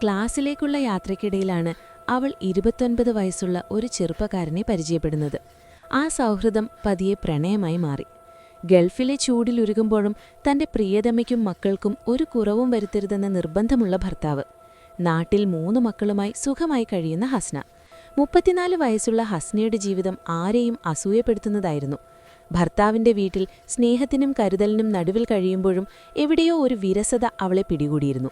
ക്ലാസ്സിലേക്കുള്ള യാത്രയ്ക്കിടയിലാണ് അവൾ 29 വയസ്സുള്ള ഒരു ചെറുപ്പക്കാരനെ പരിചയപ്പെടുന്നത്. ആ സൗഹൃദം പതിയെ പ്രണയമായി മാറി. ഗൾഫിലെ ചൂടിലുരുകുമ്പോഴും തന്റെ പ്രിയതമയ്ക്കും മക്കൾക്കും ഒരു കുറവും വരുത്തരുതെന്ന നിർബന്ധമുള്ള ഭർത്താവ്. നാട്ടിൽ 3 മക്കളുമായി സുഖമായി കഴിയുന്ന ഹസ്ന. 34 വയസ്സുള്ള ഹസ്നയുടെ ജീവിതം ആരെയും അസൂയപ്പെടുത്തുന്നതായിരുന്നു. ഭർത്താവിന്റെ വീട്ടിൽ സ്നേഹത്തിനും കരുതലിനും നടുവിൽ കഴിയുമ്പോഴും എവിടെയോ ഒരു വിരസത അവളെ പിടികൂടിയിരുന്നു.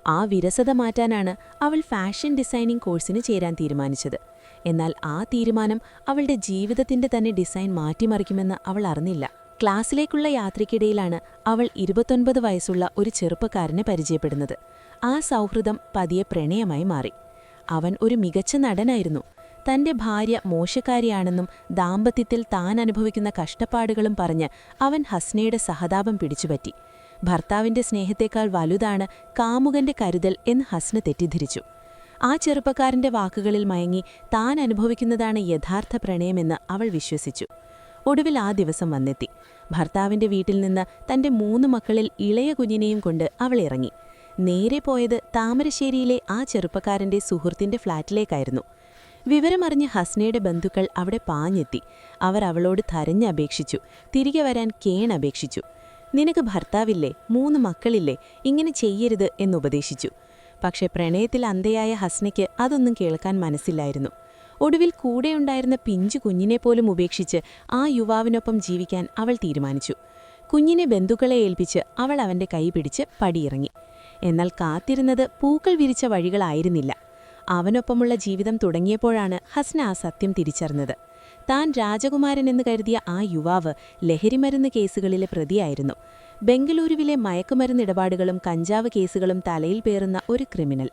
ആ വിരസത മാറ്റാനാണ് അവൾ ഫാഷൻ ഡിസൈനിംഗ് കോഴ്സിന് ചേരാൻ തീരുമാനിച്ചത്. എന്നാൽ ആ തീരുമാനം അവളുടെ ജീവിതത്തിന്റെ തന്നെ ഡിസൈൻ മാറ്റിമറിക്കുമെന്ന് അവൾ അറിഞ്ഞില്ല. ക്ലാസ്സിലേക്കുള്ള യാത്രയ്ക്കിടയിലാണ് അവൾ 29 വയസ്സുള്ള ഒരു ചെറുപ്പക്കാരനെ പരിചയപ്പെടുന്നത്. ആ സൗഹൃദം പതിയെ പ്രണയമായി മാറി. അവൻ ഒരു മികച്ച നടനായിരുന്നു. തന്റെ ഭാര്യ മോശക്കാരിയാണെന്നും ദാമ്പത്യത്തിൽ താൻ അനുഭവിക്കുന്ന കഷ്ടപ്പാടുകളും പറഞ്ഞ് അവൻ ഹസ്നയുടെ സഹതാപം പിടിച്ചുപറ്റി. ഭർത്താവിന്റെ സ്നേഹത്തേക്കാൾ വലുതാണ് കാമുകന്റെ കരുതൽ എന്ന് ഹസ്ന തെറ്റിദ്ധരിച്ചു. ആ ചെറുപ്പക്കാരന്റെ വാക്കുകളിൽ മയങ്ങി താൻ അനുഭവിക്കുന്നതാണ് യഥാർത്ഥ പ്രണയമെന്ന് അവൾ വിശ്വസിച്ചു. ഒടുവിൽ ആ ദിവസം വന്നെത്തി. ഭർത്താവിന്റെ വീട്ടിൽ നിന്ന് തന്റെ 3 മക്കളിൽ ഇളയ കുഞ്ഞിനെയും കൊണ്ട് അവൾ ഇറങ്ങി. നേരെ പോയത് താമരശ്ശേരിയിലെ ആ ചെറുപ്പക്കാരന്റെ സുഹൃത്തിന്റെ ഫ്ളാറ്റിലേക്കായിരുന്നു. വിവരമറിഞ്ഞ് ഹസ്നയുടെ ബന്ധുക്കൾ അവിടെ പാഞ്ഞെത്തി. അവർ അവളോട് ധരഞ്ഞപേക്ഷിച്ചു. തിരികെ വരാൻ കേണപേക്ഷിച്ചു. നിനക്ക് ഭർത്താവില്ലേ, 3 മക്കളില്ലേ, ഇങ്ങനെ ചെയ്യരുത് എന്നുപദേശിച്ചു. പക്ഷെ പ്രണയത്തിൽ അന്ധയായ ഹസ്നയ്ക്ക് അതൊന്നും കേൾക്കാൻ മനസ്സില്ലായിരുന്നു. ഒടുവിൽ കൂടെയുണ്ടായിരുന്ന പിഞ്ചു കുഞ്ഞിനെപ്പോലും ഉപേക്ഷിച്ച് ആ യുവാവിനൊപ്പം ജീവിക്കാൻ അവൾ തീരുമാനിച്ചു. കുഞ്ഞിനെ ബന്ധുക്കളെ ഏൽപ്പിച്ച് അവൾ അവന്റെ കൈ പിടിച്ച് പടിയിറങ്ങി. എന്നാൽ കാത്തിരുന്നത് പൂക്കൾ വിരിച്ച വഴികളായിരുന്നില്ല. അവനൊപ്പമുള്ള ജീവിതം തുടങ്ങിയപ്പോഴാണ് ഹസ്ന ആ സത്യം തിരിച്ചറിഞ്ഞത്. താൻ രാജകുമാരനെന്ന് കരുതിയ ആ യുവാവ് ലഹരിമരുന്ന് കേസുകളിലെ പ്രതിയായിരുന്നു. ബംഗളൂരുവിലെ മയക്കുമരുന്ന് ഇടപാടുകളും കഞ്ചാവ് കേസുകളും തലയിൽ പേറുന്ന ഒരു ക്രിമിനൽ.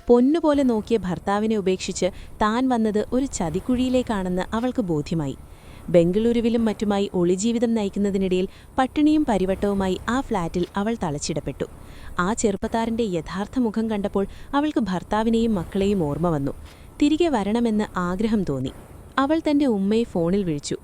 പൊന്നുപോലെ നോക്കിയ ഭർത്താവിനെ ഉപേക്ഷിച്ച് താൻ വന്നത് ഒരു ചതിക്കുഴിയിലേക്കാണെന്ന് അവൾക്ക് ബോധ്യമായി. ബംഗളൂരുവിലും മറ്റുമായി ഒളിജീവിതം നയിക്കുന്നതിനിടയിൽ പട്ടിണിയും പരിവട്ടവുമായി ആ ഫ്ളാറ്റിൽ അവൾ തളച്ചിടപ്പെട്ടു. ആ ചെറുപ്പക്കാരന്റെ യഥാർത്ഥ മുഖം കണ്ടപ്പോൾ അവൾക്ക് ഭർത്താവിനെയും മക്കളെയും ഓർമ്മ വന്നു. തിരികെ വരണമെന്ന് ആഗ്രഹം തോന്നി. അവൾ തന്റെ ഉമ്മയെ ഫോണിൽ വിളിച്ചു.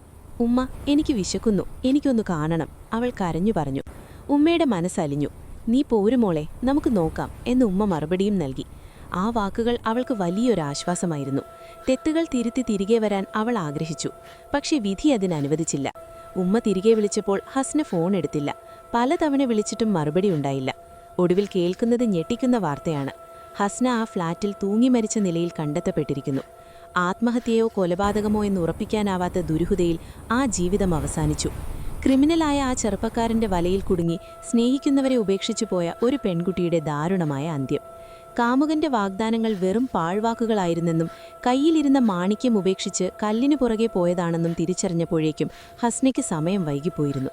ഉമ്മ, എനിക്ക് വിശക്കുന്നു, എനിക്കൊന്നു കാണണം, അവൾ കരഞ്ഞു പറഞ്ഞു. ഉമ്മയുടെ മനസ്സലിഞ്ഞു. നീ പോരുമോളെ, നമുക്ക് നോക്കാം എന്ന് ഉമ്മ മറുപടിയും നൽകി. ആ വാക്കുകൾ അവൾക്ക് വലിയൊരാശ്വാസമായിരുന്നു. തെറ്റുകൾ തിരുത്തി തിരികെ വരാൻ അവൾ ആഗ്രഹിച്ചു. പക്ഷെ വിധി അതിനനുവദിച്ചില്ല. ഉമ്മ തിരികെ വിളിച്ചപ്പോൾ ഹസ്ന ഫോൺ എടുത്തില്ല. പലതവണ വിളിച്ചിട്ടും മറുപടി ഉണ്ടായില്ല. ഒടുവിൽ കേൾക്കുന്നത് ഞെട്ടിക്കുന്ന വാർത്തയാണ്. ഹസ്ന ആ ഫ്ളാറ്റിൽ തൂങ്ങിമരിച്ച നിലയിൽ കണ്ടെത്തപ്പെട്ടിരിക്കുന്നു. ആത്മഹത്യയോ കൊലപാതകമോ എന്ന് ഉറപ്പിക്കാനാവാത്ത ദുരൂഹതയിൽ ആ ജീവിതം അവസാനിച്ചു. ക്രിമിനലായ ആ ചെറുപ്പക്കാരന്റെ വലയിൽ കുടുങ്ങി സ്നേഹിക്കുന്നവരെ ഉപേക്ഷിച്ചു പോയ ഒരു പെൺകുട്ടിയുടെ ദാരുണമായ അന്ത്യം. കാമുകന്റെ വാഗ്ദാനങ്ങൾ വെറും പാഴ്വാക്കുകളായിരുന്നെന്നും കയ്യിലിരുന്ന മാണിക്യം ഉപേക്ഷിച്ച് കല്ലിനു പുറകെ പോയതാണെന്നും തിരിച്ചറിഞ്ഞപ്പോഴേക്കും ഹസ്നയ്ക്ക് സമയം വൈകിപ്പോയിരുന്നു.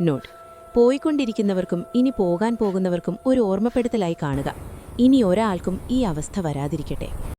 നോട്ട്: പോയിക്കൊണ്ടിരിക്കുന്നവർക്കും ഇനി പോകാൻ പോകുന്നവർക്കും ഒരു ഓർമ്മപ്പെടുത്തലായി കാണുക. ഇനി ഒരാൾക്കും ഈ അവസ്ഥ വരാതിരിക്കട്ടെ.